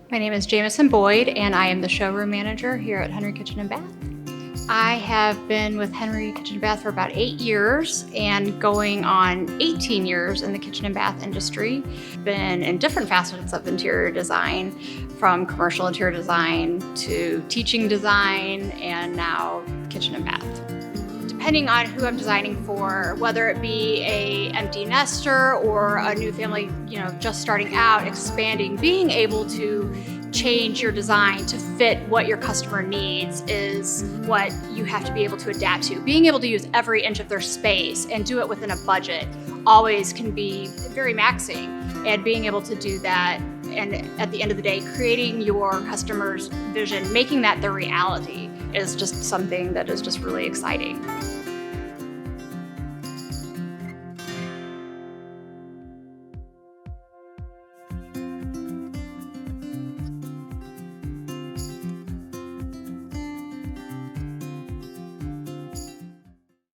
My name is Jamison Boyd, and I am the showroom manager here at Henry Kitchen and Bath. I have been with Henry Kitchen and Bath for about 8 years and going on 18 years in the kitchen and bath industry. Been in different facets of interior design, from commercial interior design to teaching design, and now kitchen and bath. Depending on who I'm designing for, whether it be a empty nester or a new family, just starting out, expanding, being able to change your design to fit what your customer needs is what you have to be able to adapt to. Being able to use every inch of their space and do it within a budget always can be very maxing, and being able to do that, and at the end of the day, creating your customer's vision, making that their reality, is just something that is just really exciting.